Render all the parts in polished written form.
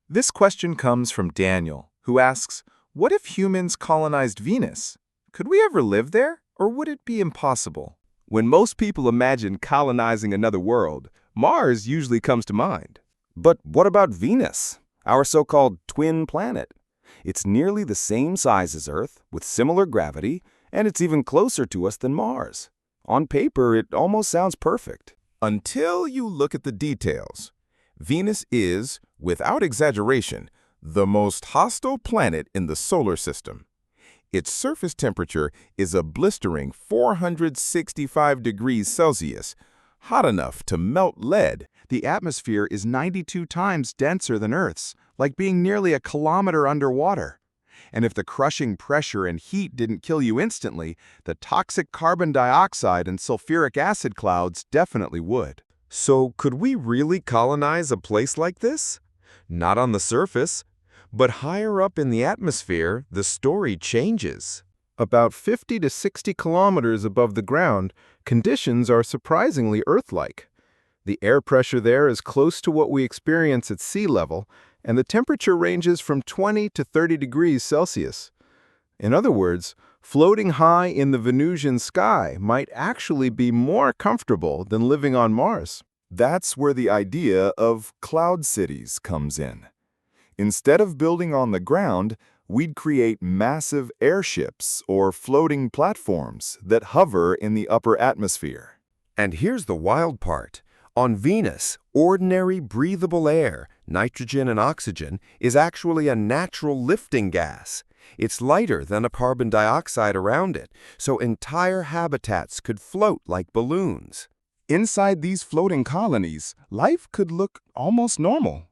This question comes from Daniel, who asks, what if humans colonized Venus? Could we ever live there, or would it be impossible? When most people imagine colonizing another world, Mars usually comes to mind. But what about Venus, our so-called twin planet? It's nearly the same size as Earth, with similar gravity, and it's even closer to us than Mars. On paper, it almost sounds perfect. Until you look at the details. Venus is, without exaggeration, the most hostile planet in the solar system. Its surface temperature is a blistering 465 degrees Celsius, hot enough to melt lead. The atmosphere is 92 times denser than Earth's, like being nearly a kilometer underwater. And if the crushing pressure and heat didn't kill you instantly, the toxic carbon dioxide and sulfuric acid clouds definitely would. So could we really colonize a place like this? Not on the surface, but higher up in the atmosphere, the story changes. About 50 to 60 kilometers above the ground, conditions are surprisingly Earth-like. The air pressure there is close to what we experience at sea level, and the temperature ranges from 20 to 30 degrees Celsius. In other words, floating high in the Venusian sky might actually be more comfortable than living on Mars. That's where the idea of cloud cities comes in. Instead of building on the ground, we'd create massive airships or floating platforms that hover in the upper atmosphere. And here's the wild part. On Venus, ordinary breathable air, nitrogen and oxygen, is actually a natural lifting gas. It's lighter than a carbon dioxide around it, so entire habitats could float like balloons. Inside these floating colonies, life could look almost normal.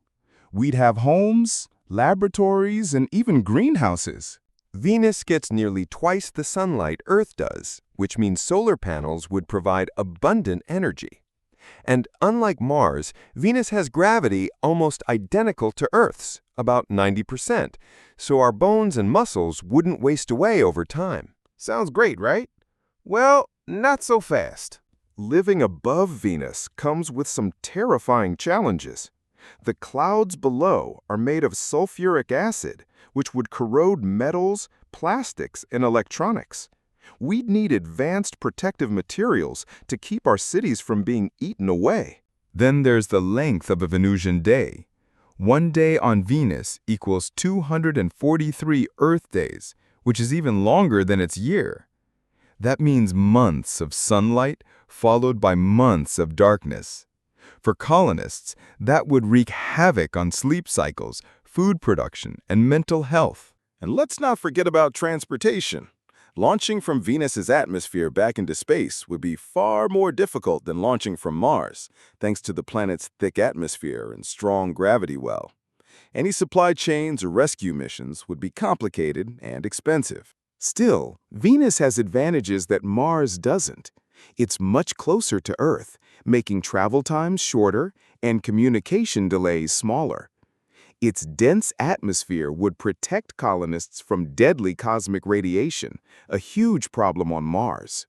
We'd have homes, laboratories, and even greenhouses. Venus gets nearly twice the sunlight Earth does, which means solar panels would provide abundant energy. And unlike Mars, Venus has gravity almost identical to Earth's, about 90%, so our bones and muscles wouldn't waste away over time. Sounds great, right? Well, not so fast. Living above Venus comes with some terrifying challenges. The clouds below are made of sulfuric acid, which would corrode metals, plastics, and electronics. We'd need advanced protective materials to keep our cities from being eaten away. Then there's the length of a Venusian day. One day on Venus equals 243 Earth days, which is even longer than its year. That means months of sunlight followed by months of darkness. For colonists, that would wreak havoc on sleep cycles, food production, and mental health. And let's not forget about transportation. Launching from Venus's atmosphere back into space would be far more difficult than launching from Mars, thanks to the planet's thick atmosphere and strong gravity well. Any supply chains or rescue missions would be complicated and expensive. Still, Venus has advantages that Mars doesn't. It's much closer to Earth, making travel times shorter and communication delays smaller. Its dense atmosphere would protect colonists from deadly cosmic radiation, a huge problem on Mars.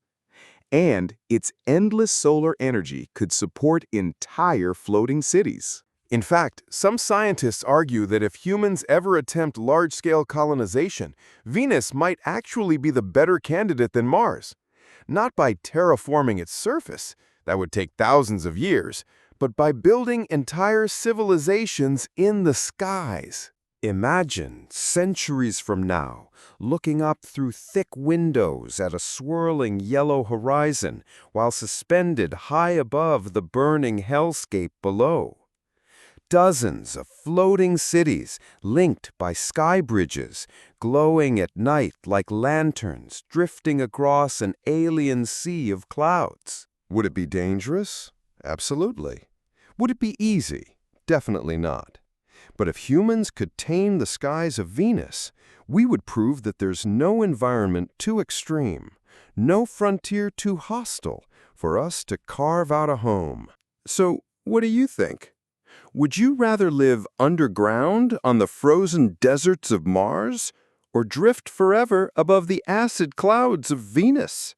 And its endless solar energy could support entire floating cities. In fact, some scientists argue that if humans ever attempt large-scale colonization, Venus might actually be the better candidate than Mars. Not by terraforming its surface, that would take thousands of years, but by building entire civilizations in the skies. Imagine, centuries from now, looking up through thick windows at a swirling yellow horizon while suspended high above the burning hellscape below. Dozens of floating cities linked by sky bridges, glowing at night like lanterns drifting across an alien sea of clouds. Would it be dangerous? Absolutely. Would it be easy? Definitely not. But if humans could tame the skies of Venus, we would prove that there's no environment too extreme, no frontier too hostile for us to carve out a home. So, what do you think? Would you rather live underground on the frozen deserts of Mars, or drift forever above the acid clouds of Venus?